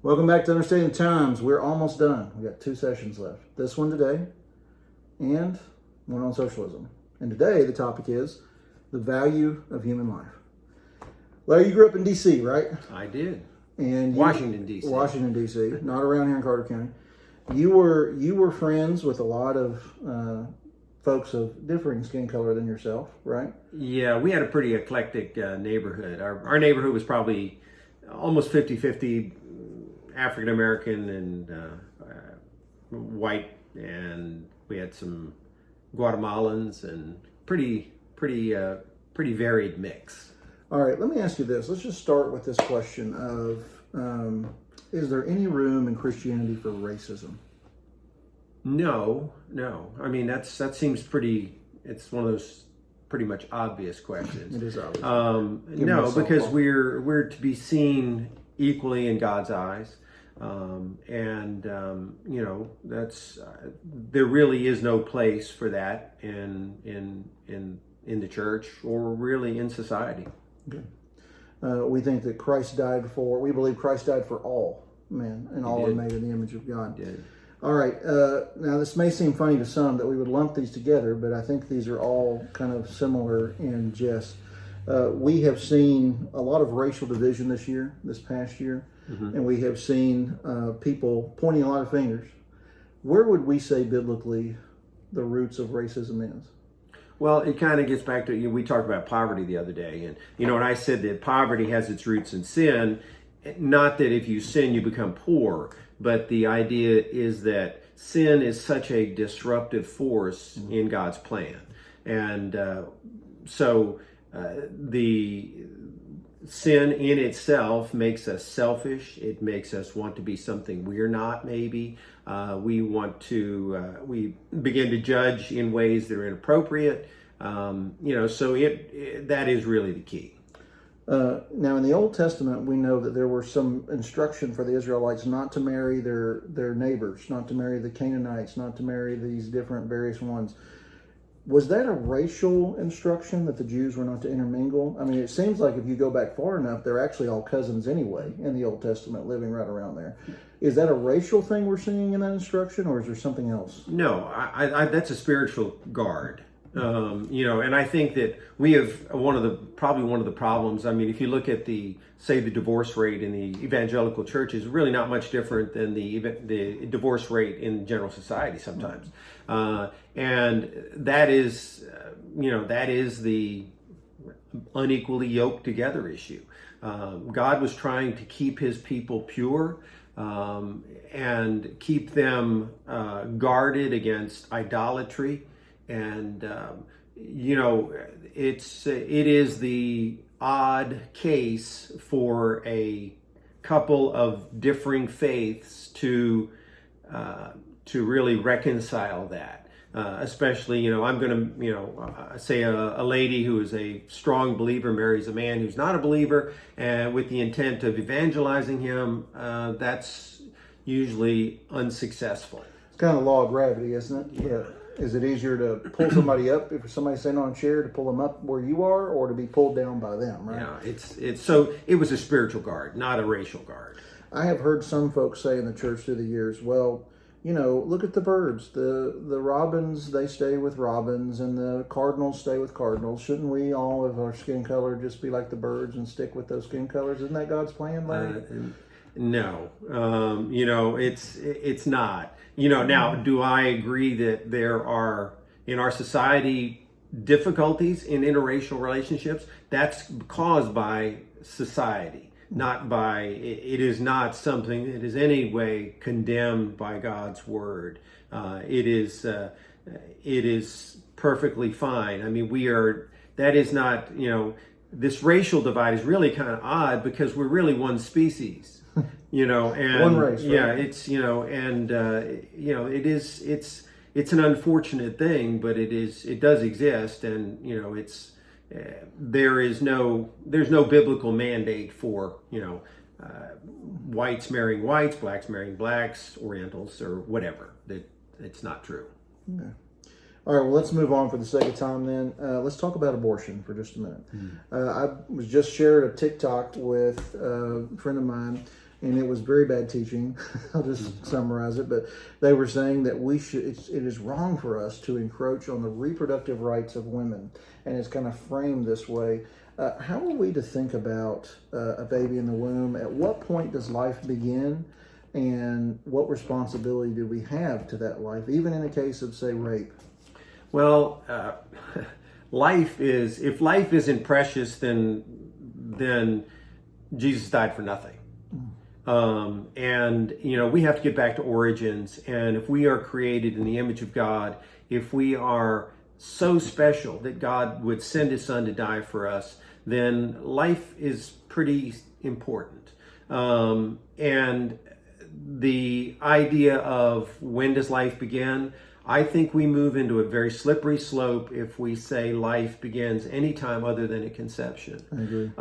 Welcome back to Understanding the Times. We're almost done. We got 2 sessions left. This one today and one on socialism. And today the topic is the value of human life. Larry, you grew up in D.C., right? I did. And Washington, D.C. Washington, D.C., not around here in Carter County. You were friends with a lot of folks of differing skin color than yourself, right? Yeah, we had a pretty eclectic neighborhood. Our neighborhood was probably almost 50-50 African American and white, and we had some Guatemalans and pretty varied mix. All right, let me ask you this. Let's just start with this question of, is there any room in Christianity for racism? No. I mean, that seems pretty, it's one of those pretty much obvious questions. It is obvious. No, because we're to be seen equally in God's eyes. That's there really is no place for that in the church or really in society. Okay. We think that we believe Christ died for all men, and all are made in the image of God. He did. All right. Now, this may seem funny to some that we would lump these together, but I think these are all kind of similar in gist. We have seen a lot of racial division this past year, and we have seen people pointing a lot of fingers. Where would we say biblically the roots of racism is? Well, it kind of gets back to, we talked about poverty the other day, and and I said that poverty has its roots in sin. Not that if you sin you become poor, but the idea is that sin is such a disruptive force in God's plan, and so the sin in itself makes us selfish. It makes us want to be something we're not. Maybe we want to. We begin to judge in ways that are inappropriate. So that is really the key. Now, in the Old Testament, we know that there were some instruction for the Israelites not to marry their neighbors, not to marry the Canaanites, not to marry these different various ones. Was that a racial instruction that the Jews were not to intermingle? I mean, it seems like if you go back far enough, they're actually all cousins anyway in the Old Testament, living right around there. Is that a racial thing we're seeing in that instruction, or is there something else? No, I that's a spiritual guard. And I think that we have probably one of the problems. I mean, if you look at the divorce rate in the evangelical church is really not much different than the divorce rate in general society sometimes. And that is the unequally yoked together issue. God was trying to keep his people pure, and keep them guarded against idolatry. And it is the odd case for a couple of differing faiths to really reconcile that. Especially, I'm going to, say a lady who is a strong believer marries a man who's not a believer, and with the intent of evangelizing him, that's usually unsuccessful. It's kind of the law of gravity, isn't it? Yeah. Is it easier to pull somebody up if somebody's sitting on a chair, to pull them up where you are, or to be pulled down by them, right? Yeah, so it was a spiritual guard, not a racial guard. I have heard some folks say in the church through the years, well, look at the birds. The robins, they stay with robins, and the cardinals stay with cardinals. Shouldn't we all, of our skin color, just be like the birds and stick with those skin colors? Isn't that God's plan, Larry? No, it's not. Now, do I agree that there are in our society difficulties in interracial relationships? That's caused by society, not by. It is not something that is any way condemned by God's word. It is perfectly fine. I mean, that is not. This racial divide is really kind of odd because we're really one species. And one race, right? Yeah, it's it's an unfortunate thing, but it does exist, and there's no biblical mandate for whites marrying whites, blacks marrying blacks, Orientals or whatever. It's not true. Okay. All right, well, let's move on for the sake of time then. Let's talk about abortion for just a minute. I was just shared a TikTok with a friend of mine and it was very bad teaching. I'll just summarize it, but they were saying that it is wrong for us to encroach on the reproductive rights of women, and it's kind of framed this way. How are we to think about a baby in the womb? At what point does life begin? And what responsibility do we have to that life, even in a case of, say, rape? Well, if life isn't precious, then Jesus died for nothing. And we have to get back to origins. And if we are created in the image of God, if we are so special that God would send His Son to die for us, then life is pretty important. And the idea of when does life begin, I think we move into a very slippery slope if we say life begins anytime other than at conception. I agree.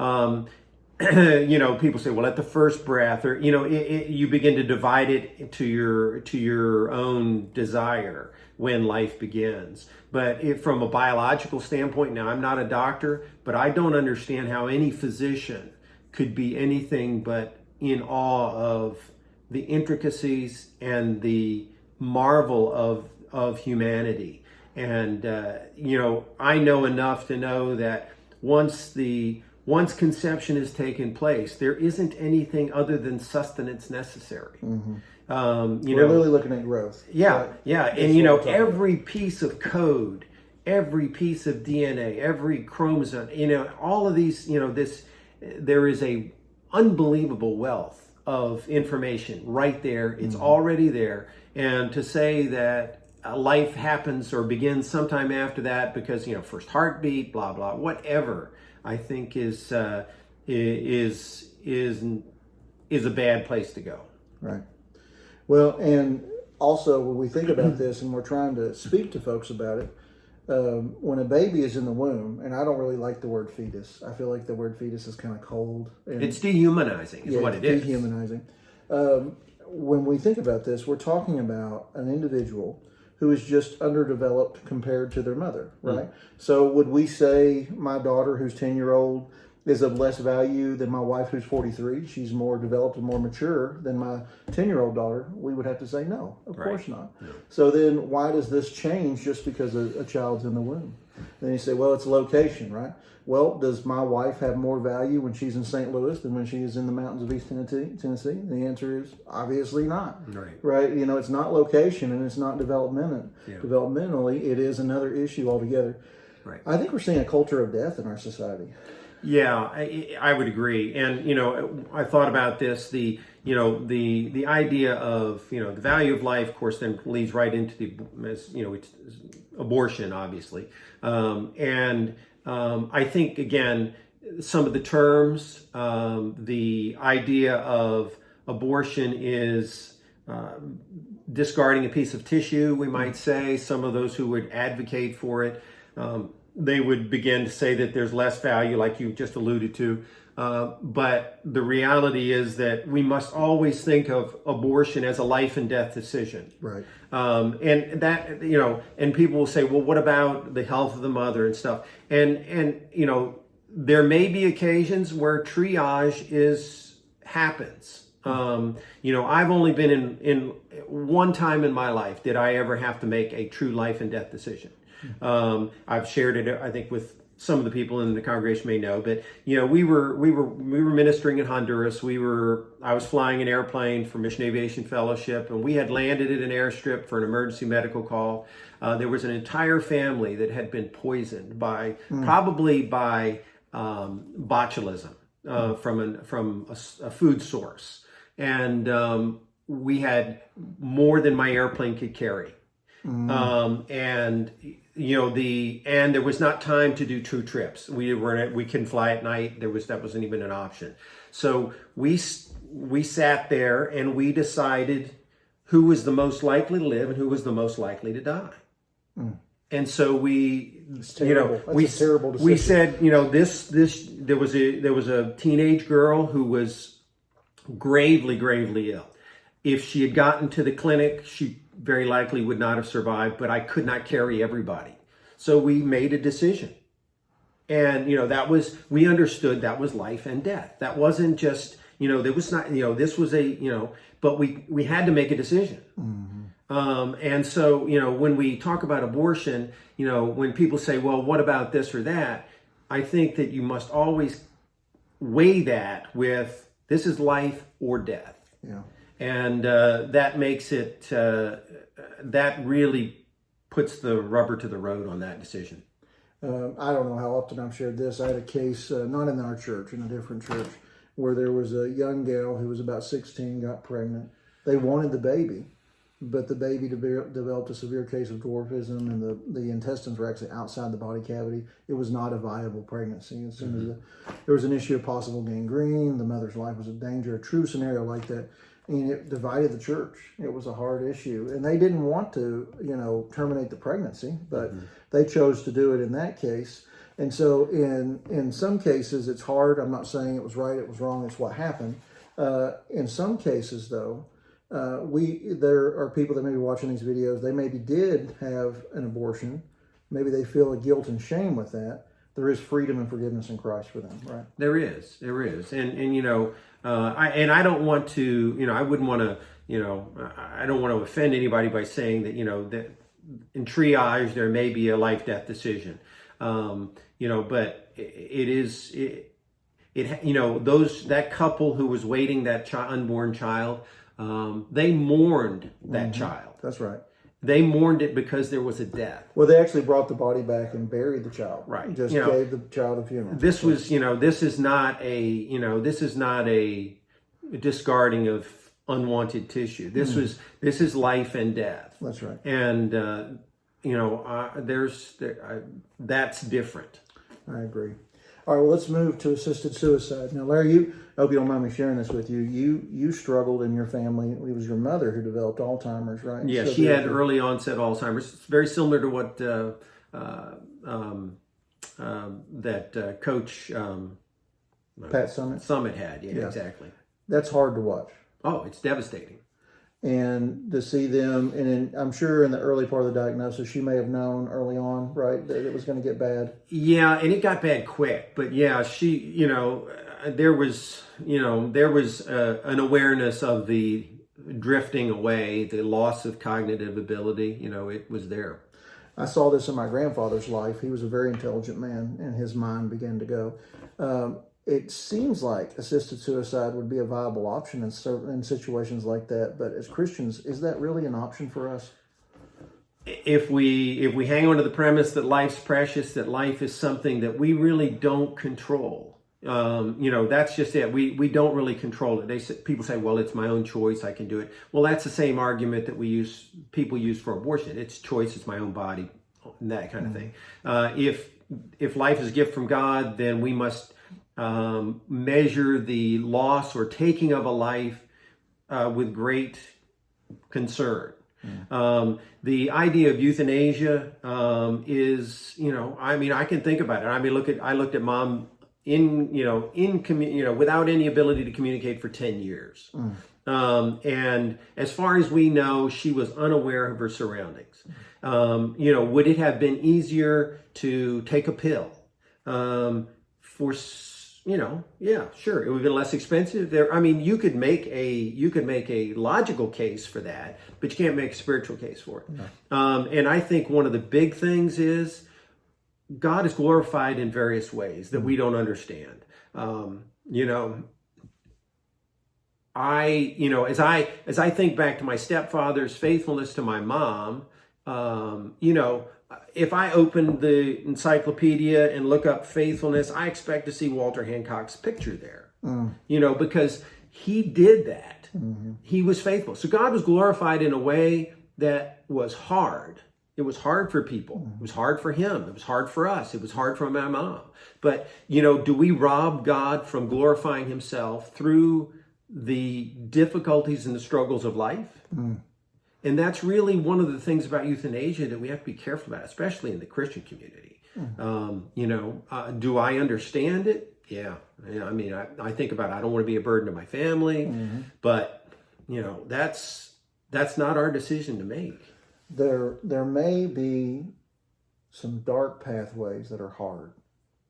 People say, well, at the first breath, or you begin to divide it to your own desire when life begins. But from a biological standpoint, now I'm not a doctor, but I don't understand how any physician could be anything but in awe of the intricacies and the marvel of humanity. And I know enough to know that once conception has taken place, there isn't anything other than sustenance necessary. Mm-hmm. We're really looking at growth. Yeah. And every piece of code, every piece of DNA, every chromosome, all of these, there is a unbelievable wealth of information right there. It's already there. And to say that life happens or begins sometime after that because, first heartbeat, blah, blah, whatever, I think is a bad place to go. Right. Well, and also when we think about this and we're trying to speak to folks about it, when a baby is in the womb, and I don't really like the word fetus. I feel like the word fetus is kind of cold. And it's dehumanizing is what it is. Dehumanizing. When we think about this, we're talking about an individual who is just underdeveloped compared to their mother, right? So would we say my daughter who's 10-year-old is of less value than my wife who's 43? She's more developed and more mature than my 10-year-old daughter. We would have to say no, of course not. No. So then why does this change just because a child's in the womb? Then you say, well, it's location, right? Well, does my wife have more value when she's in St. Louis than when she is in the mountains of East Tennessee? And the answer is obviously not. Right? It's not location and it's not development. Yeah. Developmentally, it is another issue altogether. Right. I think we're seeing a culture of death in our society. Yeah, I would agree. And, I thought about this, the idea of, the value of life, of course, then leads right into it's abortion, obviously. I think, again, some of the terms, the idea of abortion is discarding a piece of tissue, we might say. Some of those who would advocate for it, they would begin to say that there's less value, like you just alluded to. But the reality is that we must always think of abortion as a life and death decision. Right. And that, and people will say, well, what about the health of the mother and stuff? And there may be occasions where triage happens. I've only been in one time in my life did I ever have to make a true life and death decision. I've shared it, I think, with some of the people in the congregation may know, but we were ministering in Honduras. I was flying an airplane for Mission Aviation Fellowship, and we had landed at an airstrip for an emergency medical call. There was an entire family that had been poisoned probably by botulism from a food source, and we had more than my airplane could carry. And there was not time to do 2 trips. We couldn't fly at night. That wasn't even an option. So we sat there and we decided who was the most likely to live and who was the most likely to die. And so we said, there was a teenage girl who was gravely ill. If she had gotten to the clinic, she very likely would not have survived, but I could not carry everybody. So we made a decision. And, we understood that was life and death. That wasn't just, there was not, this was but we had to make a decision. And so, when we talk about abortion, when people say, well, what about this or that? I think that you must always weigh that with, this is life or death. Yeah. And that makes it, that really puts the rubber to the road on that decision. I don't know how often I've shared this. I had a case, not in our church, in a different church, where there was a young gal who was about 16, got pregnant. They wanted the baby, but the baby developed a severe case of dwarfism, and the intestines were actually outside the body cavity. It was not a viable pregnancy. As soon as there was an issue of possible gangrene, the mother's life was in danger, a true scenario like that. And it divided the church. It was a hard issue. And they didn't want to, terminate the pregnancy, but they chose to do it in that case. And so in some cases, it's hard. I'm not saying it was right, it was wrong, it's what happened. In some cases, though, there are people that may be watching these videos, they maybe did have an abortion. Maybe they feel a guilt and shame with that. There is freedom and forgiveness in Christ for them, right? There is. And I don't want to, I wouldn't want to, I don't want to offend anybody by saying that, that in triage, there may be a life-death decision. But that couple who was waiting that unborn child, they mourned that child. That's right. They mourned it because there was a death. Well, they actually brought the body back and buried the child. Right. Just gave the child a funeral. This was, this is not a discarding of unwanted tissue. This is life and death. That's right. And that's different. I agree. All right, well, let's move to assisted suicide. Now, Larry, I hope you don't mind me sharing this with you. You struggled in your family. It was your mother who developed Alzheimer's, right? Yeah, she had early onset Alzheimer's. It's very similar to what Coach Pat Summitt had. Yeah, exactly. That's hard to watch. Oh, it's devastating. And to see them, and I'm sure in the early part of the diagnosis, she may have known early on, right, that it was going to get bad. Yeah, and it got bad quick. But yeah, she, there was an awareness of the drifting away, the loss of cognitive ability. It was there. I saw this in my grandfather's life. He was a very intelligent man, and his mind began to go. It seems like assisted suicide would be a viable option in situations like that. But as Christians, is that really an option for us? If we hang on to the premise that life's precious, that life is something that we really don't control, that's just it. We don't really control it. People say, well, it's my own choice. I can do it. Well, that's the same argument that people use for abortion. It's choice. It's my own body, and that kind of thing. If life is a gift from God, then we must measure the loss or taking of a life with great concern. The idea of euthanasia is, I can think about it. I looked at Mom without any ability to communicate for 10 years. And as far as we know, she was unaware of her surroundings. Would it have been easier to take a pill? Yeah, sure. It would have been less expensive. You could make a logical case for that, but you can't make a spiritual case for it. No. And I think one of the big things is God is glorified in various ways that we don't understand. As I think back to my stepfather's faithfulness to my mom, if I open the encyclopedia and look up faithfulness, I expect to see Walter Hancock's picture there, because he did that. Mm-hmm. He was faithful. So God was glorified in a way that was hard. It was hard for people. Mm-hmm. It was hard for him. It was hard for us. It was hard for my mom. But, do we rob God from glorifying himself through the difficulties and the struggles of life? Mm. And that's really one of the things about euthanasia that we have to be careful about, especially in the Christian community. Mm-hmm. Do I understand it? Yeah. I think about it. I don't want to be a burden to my family, mm-hmm. but that's not our decision to make. There may be some dark pathways that are hard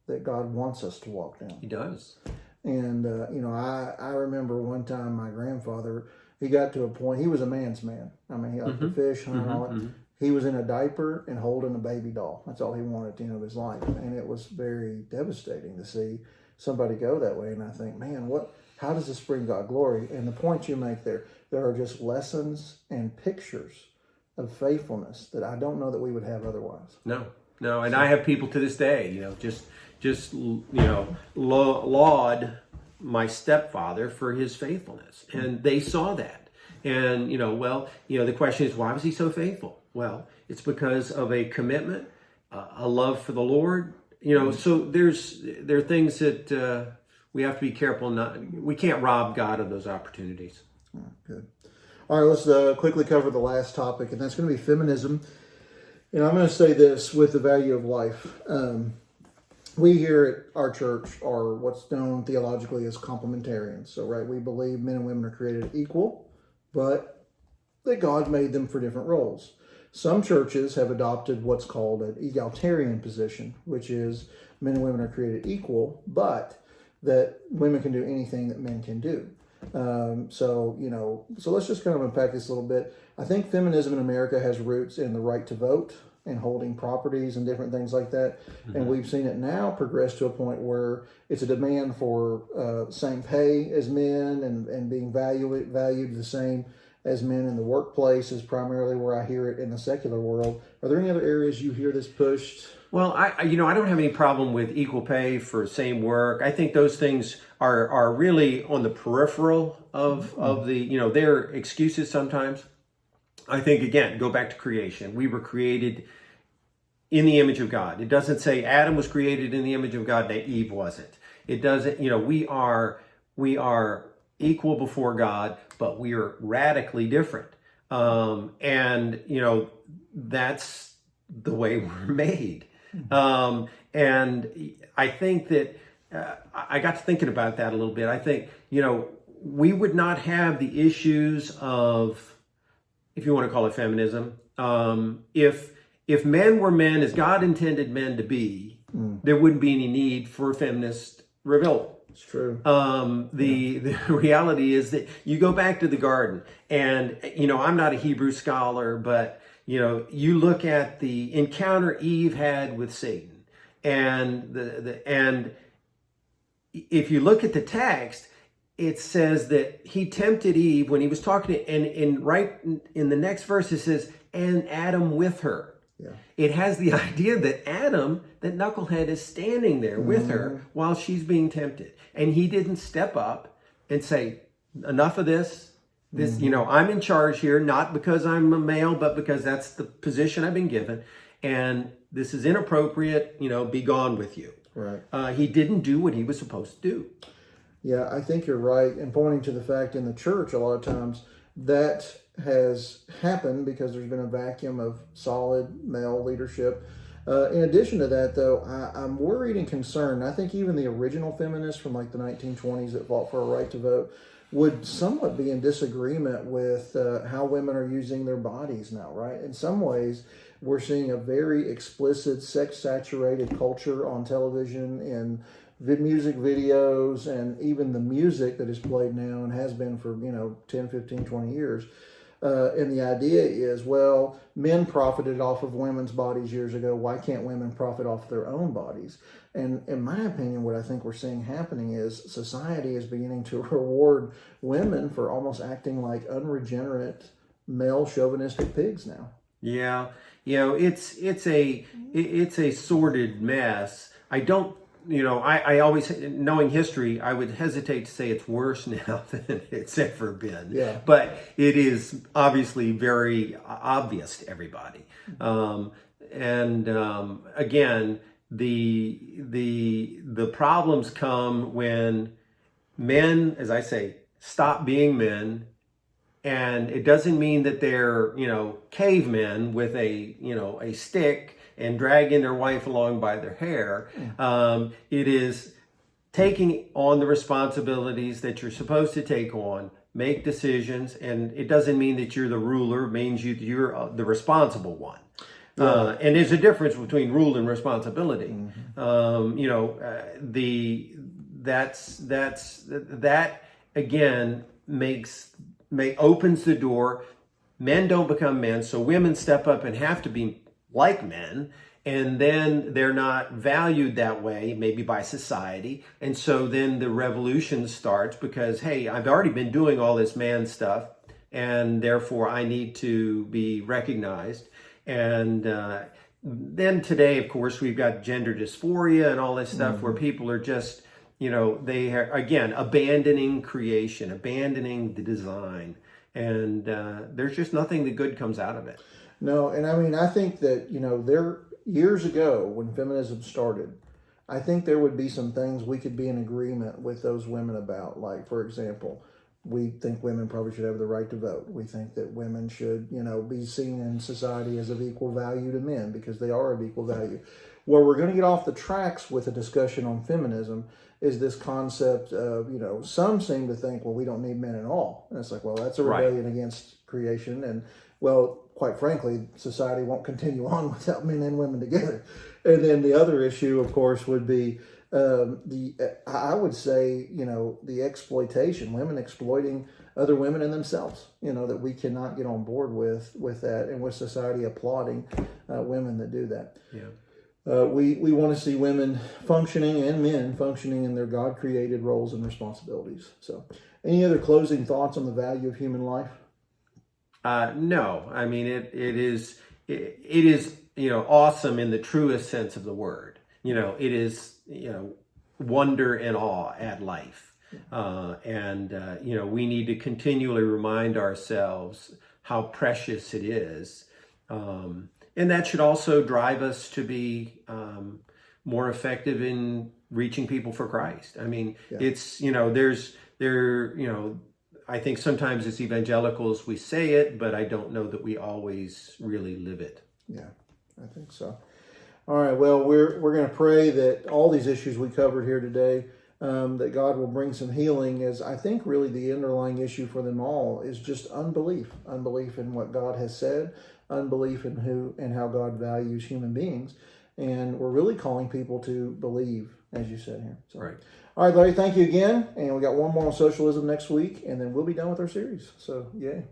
that God wants us to walk down. He does. And I remember one time my grandfather, he got to a point, he was a man's man. I mean, he liked to fish, hunt, all that. He was in a diaper and holding a baby doll. That's all he wanted at the end of his life. And it was very devastating to see somebody go that way. And I think, man, how does this bring God glory? And the point you make there are just lessons and pictures of faithfulness that I don't know that we would have otherwise. No. And I have people to this day, just laud my stepfather for his faithfulness. And they saw that. And, the question is, why was he so faithful? Well, it's because of a commitment, a love for the Lord. So there are things that we have to be careful. We can't rob God of those opportunities. Oh, good. All right, let's quickly cover the last topic, and that's going to be feminism. And I'm going to say this with the value of life. We here at our church are what's known theologically as complementarians. So, right, we believe men and women are created equal, but that God made them for different roles. Some churches have adopted what's called an egalitarian position, which is men and women are created equal, but that women can do anything that men can do. So let's just kind of unpack this a little bit. I think feminism in America has roots in the right to vote and holding properties and different things like that. Mm-hmm. And we've seen it now progress to a point where it's a demand for same pay as men and being valued the same as men in the workplace is primarily where I hear it in the secular world. Are there any other areas you hear this pushed? Well, I don't have any problem with equal pay for same work. I think those things are really on the peripheral of the, their excuses sometimes. I think, again, go back to creation. We were created in the image of God. It doesn't say Adam was created in the image of God, that Eve wasn't. It doesn't, we are equal before God, but we are radically different. And that's the way we're made. And I think that I got to thinking about that a little bit. I think, we would not have the issues of, if you want to call it feminism, if men were men as God intended men to be, there wouldn't be any need for feminist revolt. It's true. The reality is that you go back to the garden, and I'm not a Hebrew scholar, but you look at the encounter Eve had with Satan, and and if you look at the text, it says that he tempted Eve when he was talking to, and right in the next verse it says, and Adam with her. Yeah. It has the idea that Adam, that knucklehead, is standing there with her while she's being tempted. And he didn't step up and say, enough of this. I'm in charge here, not because I'm a male, but because that's the position I've been given. And this is inappropriate, be gone with you. Right. He didn't do what he was supposed to do. Yeah, I think you're right. And pointing to the fact in the church, a lot of times that has happened because there's been a vacuum of solid male leadership. In addition to that, though, I'm worried and concerned. I think even the original feminists from like the 1920s that fought for a right to vote would somewhat be in disagreement with how women are using their bodies now, right? In some ways, we're seeing a very explicit, sex-saturated culture on television and music videos, and even the music that is played now and has been for 10, 15, 20 years. And the idea is, well, men profited off of women's bodies years ago. Why can't women profit off their own bodies? And in my opinion, what I think we're seeing happening is society is beginning to reward women for almost acting like unregenerate, male chauvinistic pigs now. Yeah, it's a sordid mess. I always, knowing history, I would hesitate to say it's worse now than it's ever been. Yeah. But it is obviously very obvious to everybody. Again, the problems come when men, as I say, stop being men. And it doesn't mean that they're, cavemen with a stick and dragging their wife along by their hair. It is taking on the responsibilities that you're supposed to take on, make decisions, and it doesn't mean that you're the ruler. It means you're the responsible one. And there's a difference between rule and responsibility. that again opens the door. Men don't become men, so women step up and have to be like men, and then they're not valued that way, maybe by society. And so then the revolution starts because, hey, I've already been doing all this man stuff, and therefore I need to be recognized. And then today, of course, we've got gender dysphoria and all this stuff where people are just, they are, again, abandoning creation, abandoning the design. And there's just nothing that good comes out of it. No, and I mean, I think that, there years ago when feminism started, I think there would be some things we could be in agreement with those women about. Like, for example, we think women probably should have the right to vote. We think that women should, be seen in society as of equal value to men because they are of equal value. Where we're going to get off the tracks with a discussion on feminism is this concept of, some seem to think, well, we don't need men at all. And it's like, well, that's a rebellion against creation. And, well, quite frankly, society won't continue on without men and women together. And then the other issue, of course, would be I would say, the exploitation, women exploiting other women and themselves, that we cannot get on board with that, and with society applauding women that do that. Yeah. We want to see women functioning and men functioning in their God-created roles and responsibilities. So, any other closing thoughts on the value of human life? No, I mean it is awesome in the truest sense of the word. It is wonder and awe at life, and we need to continually remind ourselves how precious it is. And that should also drive us to be more effective in reaching people for Christ. I mean, it's, I think sometimes as evangelicals we say it, but I don't know that we always really live it. Yeah, I think so. All right, well, we're going to pray that all these issues we covered here today, that God will bring some healing, as I think really the underlying issue for them all is just unbelief in what God has said, unbelief in who and how God values human beings. And we're really calling people to believe, as you said here. So, right. All right, Larry, thank you again. And we got one more on socialism next week, and then we'll be done with our series. So, yay.